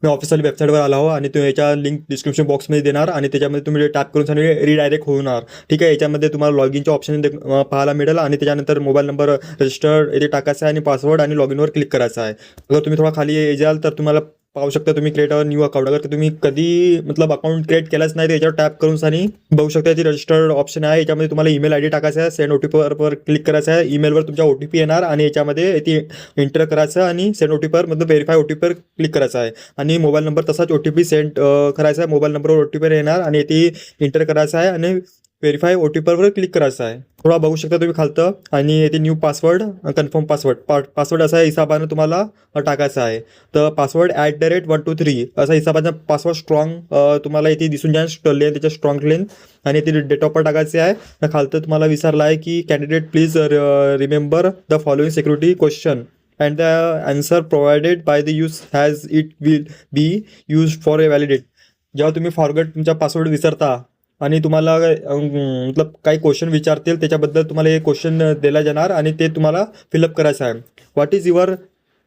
मी official वेबसाईटवर आला हो आणि तो याच्या लिंक डिस्क्रिप्शन बॉक्समध्ये देणार आणि त्याच्यामध्ये तुम्ही टॅप करून रिडायरेक्ट होणार. ठीक आहे. याच्यामध्ये तुम्हाला लॉगिनचे ऑप्शन पाहायला मिळेल आणि त्याच्यानंतर मोबाईल नंबर रजिस्टर इथे टाकायचा आहे आणि पासवर्ड आणि लॉगिनवर क्लिक करायचा आहे. अगर तुम्ही थोडा खाली जाल तर तुम्हाला पाहू शकता तुम्ही क्रिएट अ न्यू अकाउंट. अगर तुम्ही कधी मतलब अकाउंट क्रिएट केलाच नाही तर याच्यावर टॅप करून आणि बघू शकता याची रजिस्टर्ड ऑप्शन आहे. याच्यामध्ये तुम्हाला ईमेल आयडी टाकायचा आहे. सेंड OTPवर क्लिक करायचं आहे. ईमेलवर तुमचा OTP येणार आणि याच्यामध्ये ती एंटर करायचं आणि सेंड OTPवर मतलब व्हेरीफाय OTPवर क्लिक करायचं आहे आणि मोबाईल नंबर तसाच OTP सेंड करायचा आहे. मोबाईल नंबरवर OTP येणार आणि ती एंटर करायचं आहे आणि व्हेरीफाय OTPवर क्लिक करायचं आहे. थोडा बघू शकता तुम्ही खालतं आणि येथे न्यू पासवर्ड कन्फर्म पासवर्ड असा हिसाबानं तुम्हाला टाकायचा आहे. तर पासवर्ड @123 असा हिसाबाचा पासवर्ड स्ट्रॉंग तुम्हाला इथे दिसून जाईल लेन त्याच्या स्ट्रॉंग लेन आणि ते डेट ऑफ बर्थ टाकायचे आहे. खालतं तुम्हाला विचारलं आहे की candidate please remember the following security question and the answer provided by the use has it will be use for a validate. जेव्हा तुम्ही फॉरगेट तुमचा पासवर्ड विसरता आणि तुम्हाला मतलब काही क्वेश्चन विचारतील त्याच्याबद्दल तुम्हाला हे क्वेश्चन दिला जाणार आणि ते तुम्हाला फिलअप करायचं आहे. What is your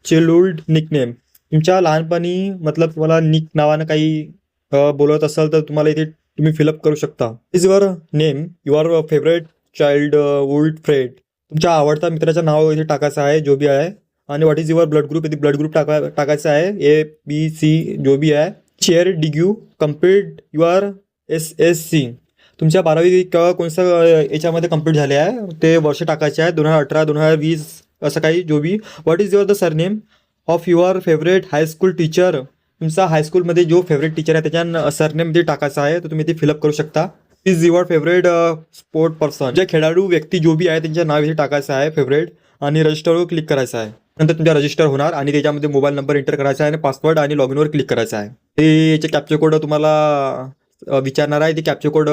childhood nickname. तुमच्या लहानपणी मतलब तुम्हाला निक नावानं काही बोलत असाल तर तुम्हाला इथे तुम्ही फिलअप करू शकता. Is your name your favourite childhood friend. तुमच्या आवडत्या मित्राचं नाव इथे टाकायचं आहे जो बी आहे आणि what is your blood group. इथे ब्लड ग्रुप टाकायचं आहे ABC जो बी आहे. Share dig you complete your SSC. तुमच्या 12वी किंवा कोणत्या याच्यामध्ये कंप्लीट झाले आहे ते वर्ष टाकायचे आहे 2018 2020 असं काही जो बी. What is your the surname of your favourite high school teacher. तुमचा हायस्कूलमध्ये जो फेवरेट टीचर आहे त्याच्या सरनेम ते टाकायचं आहे तर तुम्ही ते फिलअप करू शकता. Is your favourite sport person. जे खेळाडू व्यक्ती जो बी आहे त्यांचं नाव इथे टाकायचं आहे फेवरेट आणि रजिस्टरवर क्लिक करायचं आहे. नंतर तुमच्या रजिस्टर होणार आणि त्याच्यामध्ये मोबाईल नंबर एंटर करायचा आहे आणि पासवर्ड आणि लॉगिनवर क्लिक करायचं आहे. ते याचे कॅप्चर कोड तुम्हाला विचारणार आहे. ते कॅप्चर कोड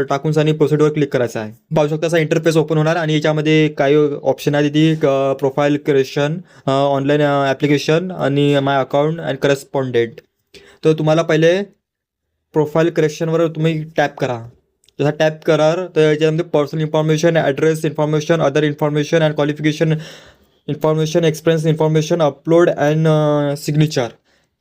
टाकून आणि प्रोसिडवर क्लिक करायचं आहे. पाहू शकता असा इंटरफेस ओपन होणार आणि याच्यामध्ये काही ऑप्शन आहे ती प्रोफाईल क्रिएशन ऑनलाईन ॲप्लिकेशन आणि माय अकाउंट अँड करस्पॉन्डेंट. तर तुम्हाला पहिले प्रोफाईल क्रिएशनवर तुम्ही टॅप करा. जसा टॅप करार तर याच्यामध्ये personal information address information other information and qualification information experience information upload and signature.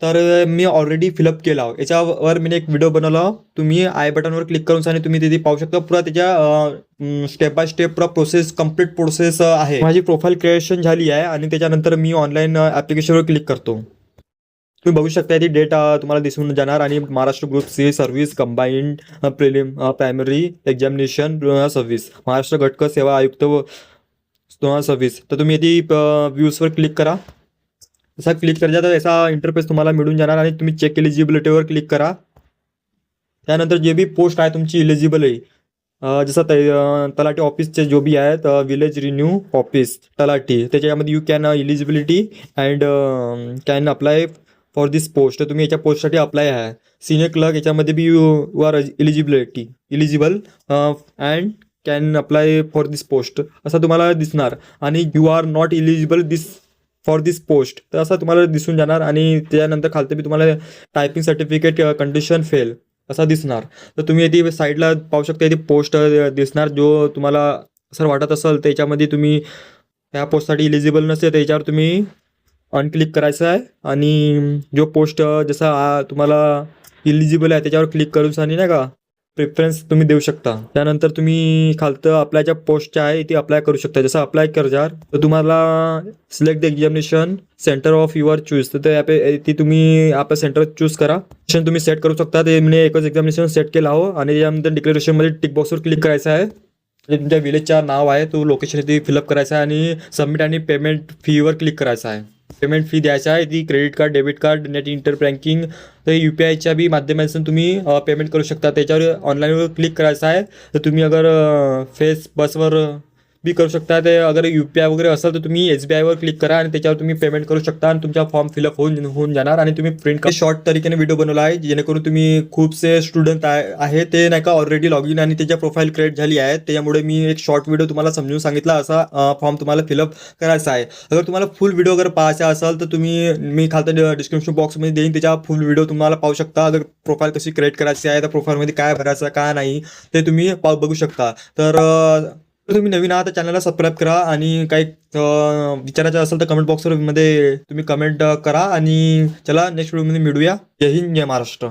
तर मी ऑलरेडी फिलअप केला. याच्यावर मी एक व्हिडिओ बनवला. तुम्ही आय बटनवर क्लिक करून आणि तुम्ही तिथे पाहू शकता पुरा त्याच्या स्टेप बाय स्टेप पुरा प्रोसेस कंप्लीट प्रोसेस आहे. माझी प्रोफाईल क्रिएशन झाली आहे आणि त्याच्यानंतर मी ऑनलाईन ॲप्लिकेशनवर क्लिक करतो. तुम्ही बघू शकता ती डेट तुम्हाला दिसून जाणार आणि Maharashtra group C service combined primary examination 2026 Maharashtra घटक सेवा आयुक्त 2026. तर तुम्ही ती व्ह्यूजवर क्लिक करा. जसा क्लिक करायचा तर असा इंटरफेस तुम्हाला मिळून जाणार आणि तुम्ही चेक एलिजिबिलिटीवर क्लिक करा. त्यानंतर जे बी पोस्ट आहे तुमची इलिजिबल आहे जसं तलाठी ऑफिसचे जो बी आहेत विलेज रिन्यू ऑफिस तलाठी त्याच्यामध्ये you can eligibility and can apply for this post. तर तुम्ही याच्या पोस्टसाठी अप्लाय आहे. सिनियर क्लर्क याच्यामध्ये be you are eligible and can apply for this post असं तुम्हाला दिसणार आणि you are not eligible for this post तर असं तुम्हाला दिसून जाणार आणि त्यानंतर खालतं बी तुम्हाला टायपिंग सर्टिफिकेट कंडिशन फेल असा दिसणार. तर तुम्ही येथे साईडला पाहू शकता येथे पोस्ट दिसणार जो तुम्हाला असं वाटत असेल त्याच्यामध्ये तुम्ही त्या पोस्टसाठी इलिजिबल नसेल तर याच्यावर तुम्ही अनक्लिक करायचं आहे आणि जो पोस्ट जसा तुम्हाला इलिजिबल आहे त्याच्यावर क्लिक करून आणि नाही का प्रेफरन्स तुम्ही देऊ शकता. त्यानंतर तुम्ही खालतं अप्लायच्या पोस्टच्या आहे ती अप्लाय करू शकता. जसं अप्लाय करणार तर तुम्हाला select the examination centre of your choose तर ती तुम्ही आपलं सेंटर चूज करा. तुम्ही सेट करू शकता. ते मी एकच एक्झामिनेशन सेट केला हो आणि त्याच्यानंतर डिक्लेरेशनमध्ये टिक बॉक्सवर क्लिक करायचं आहे. म्हणजे तुमच्या विलेजचा नाव आहे तो लोकेशन इथे फिलअप करायचा आहे आणि सबमिट आणि पेमेंट फीवर क्लिक करायचं आहे. पेमेंट फी द्यायचा आहे ती credit card debit card net inter banking तर UPIच्या बी माध्यमातून तुम्ही पेमेंट करू शकता. त्याच्यावर ऑनलाईनवर क्लिक करायचं आहे. तर तुम्ही अगर फेस बसवर बी करू शकता. ते अगर UPI वगैरे असेल तर तुम्ही SBIवर क्लिक करा आणि त्याच्यावर तुम्ही पेमेंट करू शकता आणि तुमचा फॉर्म फिलअप होऊन जाणार आणि तुम्ही प्रिंट शॉर्ट तरीकेने व्हिडिओ बनवला आहे जेणेकरून तुम्ही खूपसे स्टुडंट आहे ते नाही का ऑलरेडी लॉग इन आणि त्याच्या प्रोफाईल क्रिएट झाली आहे. त्याच्यामुळे मी एक शॉर्ट व्हिडिओ तुम्हाला समजून सांगितला असा फॉर्म तुम्हाला फिलअप करायचा आहे. अगर तुम्हाला फुल व्हिडिओ अगर पाहायचा असेल तर तुम्ही मी खालतं डिस्क्रिप्शन बॉक्समध्ये देईन त्याच्या फुल व्हिडिओ तुम्हाला पाहू शकता. अगर प्रोफाईल कशी क्रिएट करायची आहे तर प्रोफाईलमध्ये काय भरायचं काय नाही ते तुम्ही बघू शकता. तर तर तुम्ही नवीन आहात तर चॅनलला सबस्क्राईब करा आणि काही विचारायचं असेल तर कमेंट बॉक्समध्ये तुम्ही कमेंट करा आणि चला नेक्स्ट व्हिडिओमध्ये मिळूया. जय हिंद, जय महाराष्ट्र.